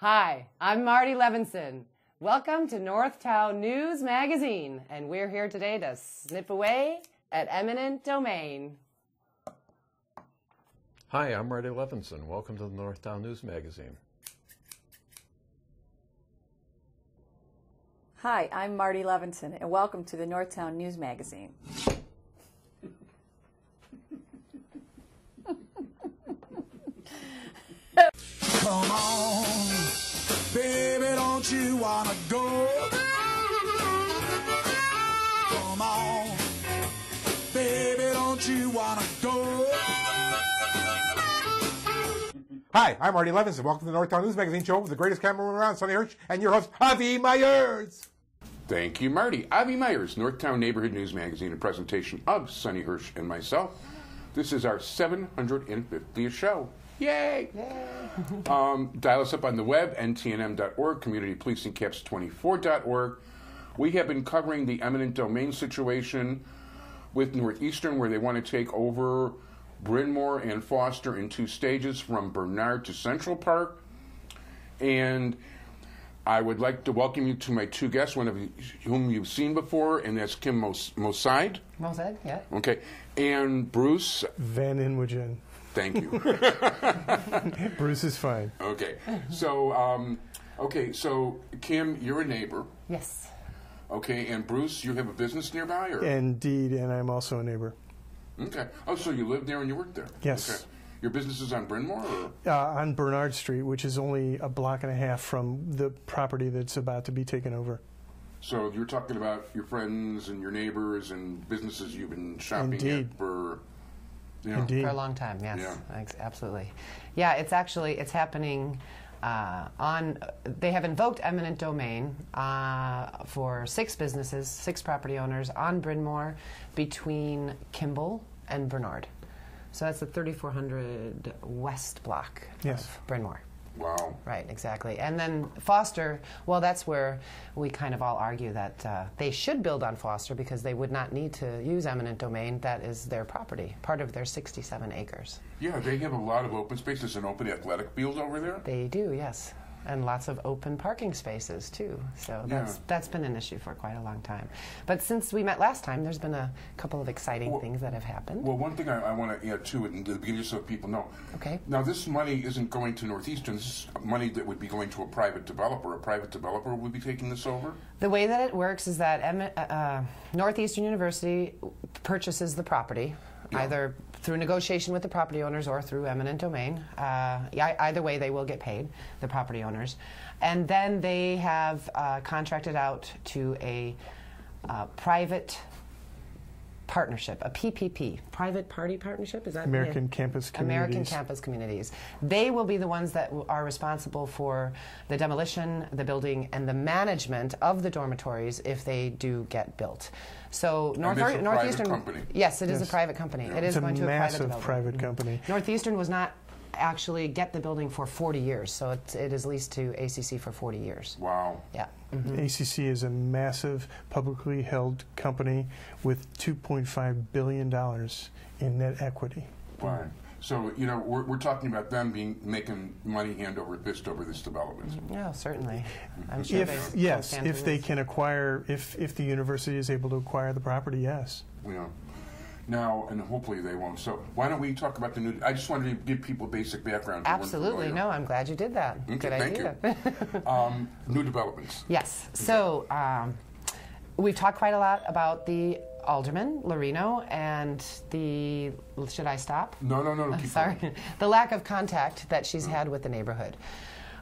Hi, I'm Marty Levinson. Welcome to Northtown News Magazine, and we're here today to snip away at eminent domain. Hi, I'm Marty Levinson. Welcome to the Northtown News Magazine. Hi, I'm Marty Levinson, and welcome to the Northtown News Magazine. Come on, baby, don't you wanna go? Come on, baby, don't you wanna go? Hi, I'm Marty Levinson. Welcome to the Northtown News Magazine show with the greatest cameraman around, Sonny Hirsch, and your host, Avi Myers. Thank you, Marty. Avi Myers, Northtown Neighborhood News Magazine, a presentation of Sonny Hirsch and myself. This is our 750th show. Yay! Dial us up on the web, ntnm.org, communitypolicingcaps24.org. We have been covering the eminent domain situation with Northeastern, where they want to take over Bryn Mawr and Foster in 2 stages from Bernard to Central Park. And I would like to welcome you to my 2 guests, one of whom you've seen before, and that's Kim Moseid. Moseid, yeah. Okay. And Bruce Van Inwegen. Thank you. Bruce is fine. Okay. So, so Kim, you're a neighbor. Yes. Okay, and Bruce, you have a business nearby, or? Indeed, and I'm also a neighbor. Okay. Oh, so you live there and you work there? Yes. Okay. Your business is on Bryn Mawr, or? On Bernard Street, which is only a block and a half from the property that's about to be taken over. So you're talking about your friends and your neighbors and businesses you've been shopping Indeed. at for... Yeah. Indeed. For a long time, yes. Yeah. Absolutely. Yeah, it's happening they have invoked eminent domain for 6 businesses, 6 property owners on Bryn Mawr between Kimball and Bernard. So that's the 3400 West block of Bryn Mawr. Wow. Right, exactly. And then Foster, well, that's where we kind of all argue that they should build on Foster because they would not need to use eminent domain. That is their property, part of their 67 acres. Yeah, they have a lot of open spaces and open athletic fields over there. They do, yes. And lots of open parking spaces, too. So that's been an issue for quite a long time. But since we met last time, there's been a couple of exciting things that have happened. Well, one thing I want to add to it, in the beginning, just so people know. Okay. Now, this money isn't going to Northeastern. This is money that would be going to a private developer. A private developer would be taking this over? The way that it works is that Northeastern University purchases the property, either through negotiation with the property owners or through eminent domain. Either way, they will get paid, the property owners. And then they have contracted out to a private partnership, a PPP, private party partnership, is that American Campus Communities. American Campus Communities. They will be the ones that are responsible for the demolition, the building, and the management of the dormitories if they do get built. So Northeastern, company. Yes, it is a private company. Yeah. It is going to a private massive developer. private company. Northeastern was not actually get the building for 40 years, so it is leased to ACC for 40 years. Wow. Yeah. ACC is a massive publicly held company with $2.5 billion in net equity. Right. So, you know, we're talking about them making money hand over fist over this development. Yeah, certainly. I'm sure if they can acquire, if the university is able to acquire the property, yes. Yeah. Now, and hopefully they won't. So why don't we talk about the new... I just wanted to give people basic background. Absolutely. No, I'm glad you did that. Okay, Good idea. Thank you. New developments. Yes. So we've talked quite a lot about the alderman, Lorino, and the... Should I stop? No. Keep Sorry. going. The lack of contact that she's had with the neighborhood.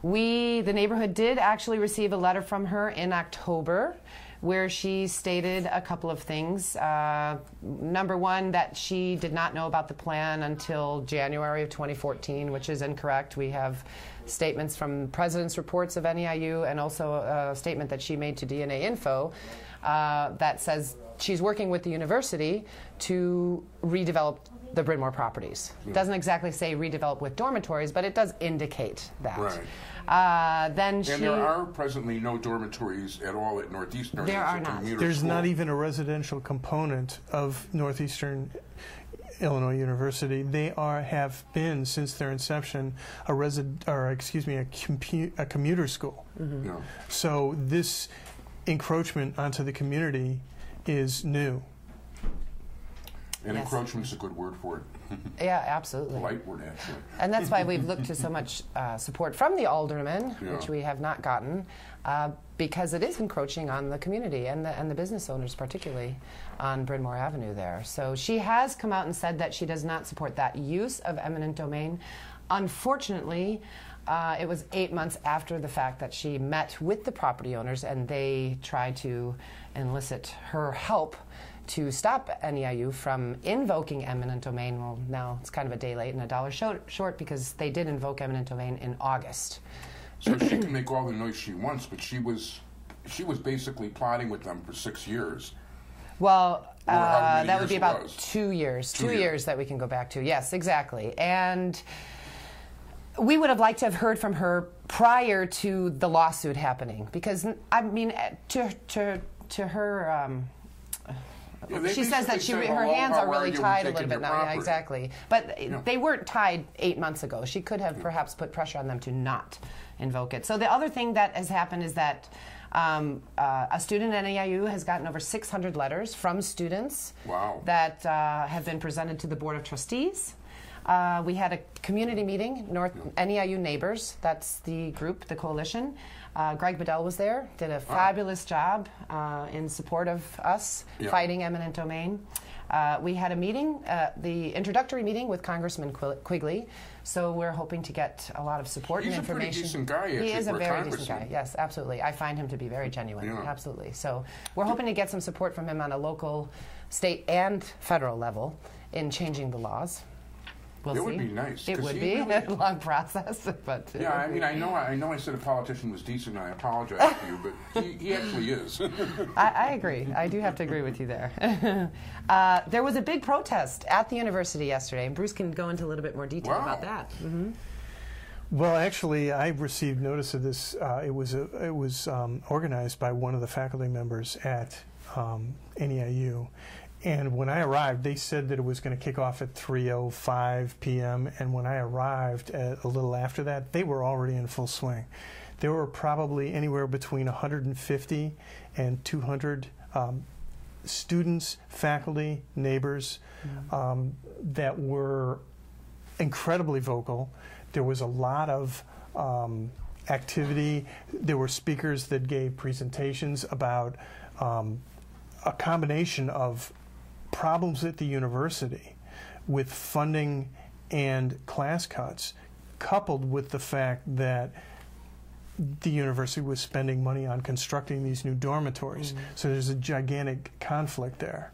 The neighborhood did actually receive a letter from her in October where she stated a couple of things. Number one, that she did not know about the plan until January of 2014, which is incorrect. We have statements from president's reports of NEIU and also a statement that she made to DNA Info that says she's working with the university to redevelop the Bryn Mawr properties. It doesn't exactly say redevelop with dormitories, but it does indicate that. Right. And there are presently no dormitories at all at Northeastern. There are not. There's not even a residential component of Northeastern Illinois University. They have been, since their inception, a commuter school. Yeah. So this encroachment onto the community is new. And Yes. encroachment's a good word for it. Yeah, absolutely. Polite word, actually. And that's why we've looked to so much support from the aldermen, Yeah. which we have not gotten, because it is encroaching on the community and the business owners, particularly on Bryn Mawr Avenue there. So she has come out and said that she does not support that use of eminent domain. Unfortunately, it was 8 months after the fact that she met with the property owners, and they tried to elicit her help to stop NEIU from invoking eminent domain. Well, now it's kind of a day late and a dollar short because they did invoke eminent domain in August. So she can make all the noise she wants, but she was basically plotting with them for 6 years. Well, Or how many that would years be it about was. 2 years. 2 2 years. years that we can go back to. Yes, exactly. And we would have liked to have heard from her prior to the lawsuit happening, because I mean, to her. Yeah, they She says that basically said, her "Hello, hands how are really you? We're tied a taking little bit your now. Yeah, property." exactly. But Yeah. they weren't tied 8 months ago. She could have perhaps put pressure on them to not invoke it. So the other thing that has happened is that a student at NEIU has gotten over 600 letters from students Wow. that have been presented to the Board of Trustees. We had a community meeting, NEIU Neighbors, that's the group, the coalition. Greg Bedell was there, did a fabulous job in support of us Yeah. fighting eminent domain. We had a meeting, the introductory meeting with Congressman Quigley, so we're hoping to get a lot of support He's and a pretty information. decent guy, actually, He is a for a very decent congressman. guy, yes, absolutely. I find him to be very genuine, Yeah. absolutely. So we're hoping to get some support from him on a local, state, and federal level in changing the laws. We'll It see. would be nice, It 'cause would he be really- a long process, but Yeah, I mean, I know I said a politician was decent, and I apologize to you, but he actually is. I agree. I do have to agree with you there. There was a big protest at the university yesterday, and Bruce can go into a little bit more detail Wow. about that. Well, actually, I received notice of this. It was organized by one of the faculty members at NEIU. And when I arrived, they said that it was going to kick off at 3:05 p.m. And when I arrived a little after that, they were already in full swing. There were probably anywhere between 150 and 200 students, faculty, neighbors that were incredibly vocal. There was a lot of activity. There were speakers that gave presentations about a combination of problems at the university with funding and class cuts, coupled with the fact that the university was spending money on constructing these new dormitories. So there's a gigantic conflict there.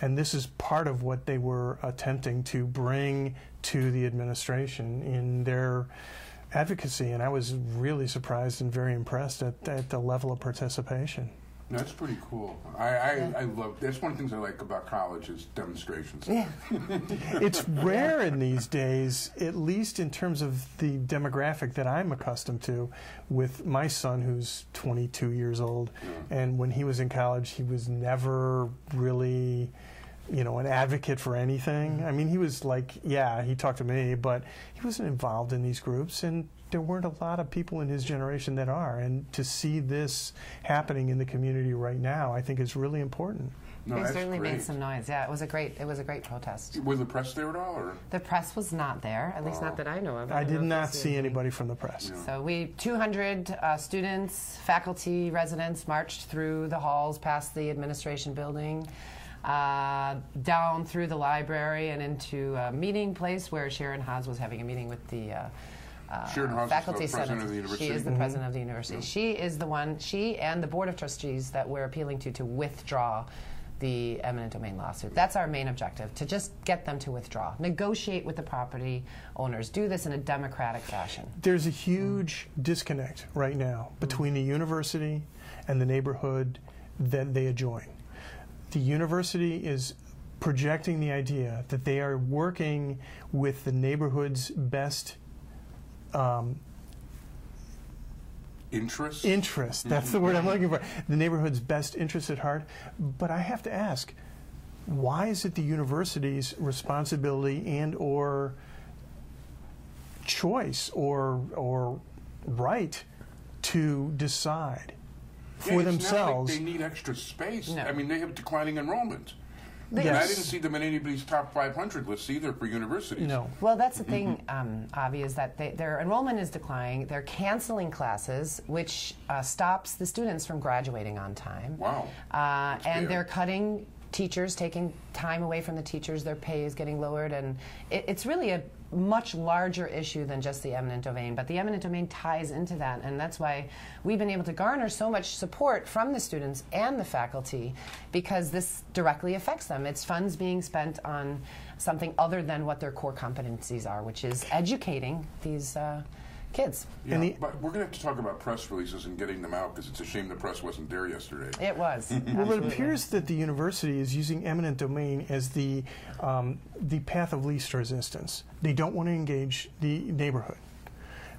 And this is part of what they were attempting to bring to the administration in their advocacy. And I was really surprised and very impressed at the level of participation. That's pretty cool. I love, that's one of the things I like about college is demonstrations. Yeah. It's rare in these days, at least in terms of the demographic that I'm accustomed to, with my son who's 22 years old. And when he was in college, he was never really, an advocate for anything. I mean, he was like, he talked to me, but he wasn't involved in these groups, and there weren't a lot of people in his generation that are. And to see this happening in the community right now, I think is really important. No, They that's certainly great. made some noise. Yeah, it was a great protest. Was the press there at all, or? The press was not there, at least not that I know of. I don't did know if not you've see seen anybody from the press. So 200 students, faculty, residents marched through the halls, past the administration building, down through the library and into a meeting place where Sharon Haas was having a meeting with the Sharon Haas is faculty the president senate. of the university? She is the president of the university. She is the one, she and the board of trustees that we're appealing to withdraw the eminent domain lawsuit. That's our main objective, to just get them to withdraw. Negotiate with the property owners. Do this in a democratic fashion. There's a huge disconnect right now between the university and the neighborhood that they adjoin. The university is projecting the idea that they are working with the neighborhood's best Interest? That's the word I'm looking for. The neighborhood's best interest at heart. But I have to ask, why is it the university's responsibility and or choice or right to decide for themselves? It's not like they need extra space. No. I mean, they have declining enrollment. Yes. And I didn't see them in anybody's top 500 lists either for universities. No. Well, that's the thing, Avi, is that their enrollment is declining. They're canceling classes, which stops the students from graduating on time. Wow. And they're cutting teachers, taking time away from the teachers. Their pay is getting lowered, and it's really a much larger issue than just the eminent domain. But the eminent domain ties into that, and that's why we've been able to garner so much support from the students and the faculty, because this directly affects them. It's funds being spent on something other than what their core competencies are, which is educating these kids. Yeah, but we're going to have to talk about press releases and getting them out, because it's a shame the press wasn't there yesterday. It was. Well, it appears that the university is using eminent domain as the path of least resistance. They don't want to engage the neighborhood.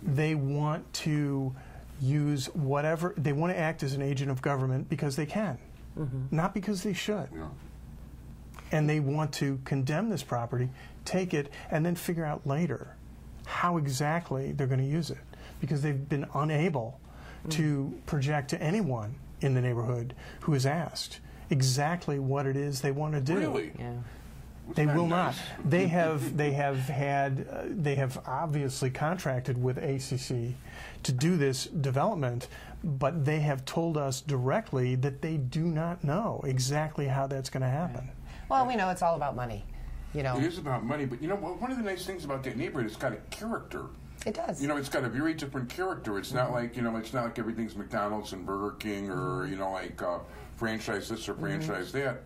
They want to use whatever, they want to act as an agent of government because they can, not because they should. Yeah. And they want to condemn this property, take it, and then figure out later how exactly they're going to use it, because they've been unable to project to anyone in the neighborhood who has asked exactly what it is they want to do. Really? Yeah. They will not. They have obviously contracted with ACC to do this development, but they have told us directly that they do not know exactly how that's going to happen. Well, we know it's all about money. You know. It is about money, but you know, one of the nice things about that neighborhood, it's got a character. It does. You know, it's got a very different character. It's not like, you know, it's not like everything's McDonald's and Burger King or, you know, like franchise this or franchise that.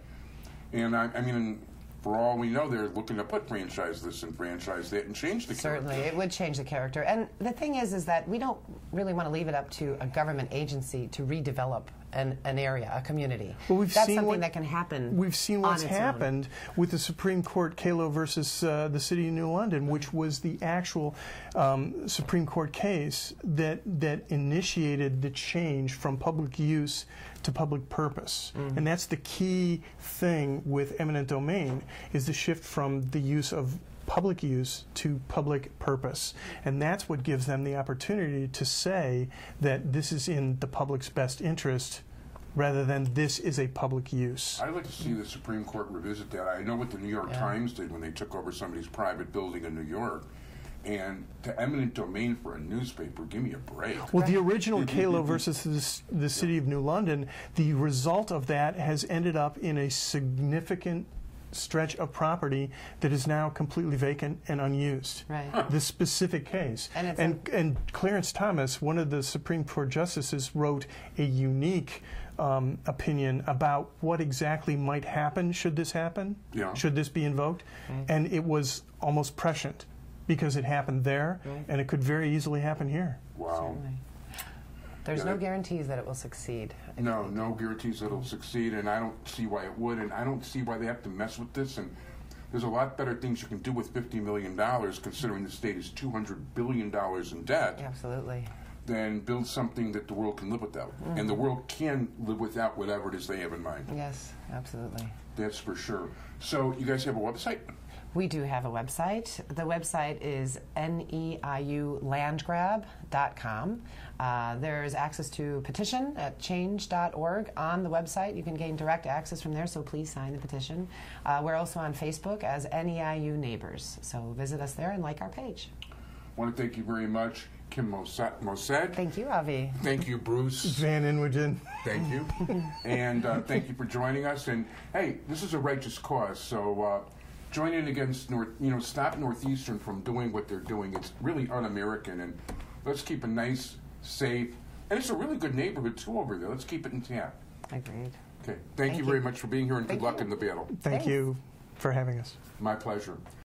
And I mean, for all we know, they're looking to put franchise this and franchise that and change the character. Certainly, it would change the character. And the thing is that we don't really want to leave it up to a government agency to redevelop an area, a community. Well, that's something that can happen. We've seen what's happened with the Supreme Court Kalo versus the City of New London, which was the actual Supreme Court case that initiated the change from public use to public purpose. And that's the key thing with eminent domain, is the shift from the use of public use to public purpose. And that's what gives them the opportunity to say that this is in the public's best interest rather than this is a public use. I'd like to see the Supreme Court revisit that. I know what the New York Times did when they took over somebody's private building in New York. And to eminent domain for a newspaper, give me a break. Well, the original Kalo versus the City of New London, the result of that has ended up in a significant stretch of property that is now completely vacant and unused. Right. This specific case. And Clarence Thomas, one of the Supreme Court justices, wrote a unique opinion about what exactly might happen should this happen, should this be invoked. And it was almost prescient, because it happened there, and it could very easily happen here. Wow. Certainly. There's no guarantees that it will succeed. No guarantees that it'll succeed, and I don't see why it would, and I don't see why they have to mess with this. And there's a lot better things you can do with $50 million, considering the state is $200 billion in debt. Absolutely. Than build something that the world can live without. And the world can live without whatever it is they have in mind. Yes, absolutely. That's for sure. So you guys have a website? We do have a website. The website is NEIUlandgrab.com. There's access to petition at change.org on the website. You can gain direct access from there, so please sign the petition. We're also on Facebook as NEIU Neighbors, so visit us there and like our page. I want to thank you very much, Kim Moseid. Thank you, Avi. Thank you, Bruce. Van Inwegen. Thank you. And thank you for joining us. And hey, this is a righteous cause, so join in against stop Northeastern from doing what they're doing. It's really un-American, and let's keep a nice, safe, and it's a really good neighborhood too over there. Let's keep it intact. Agreed. Okay. Thank you very much for being here, and good luck in the battle. Thank you for having us. My pleasure.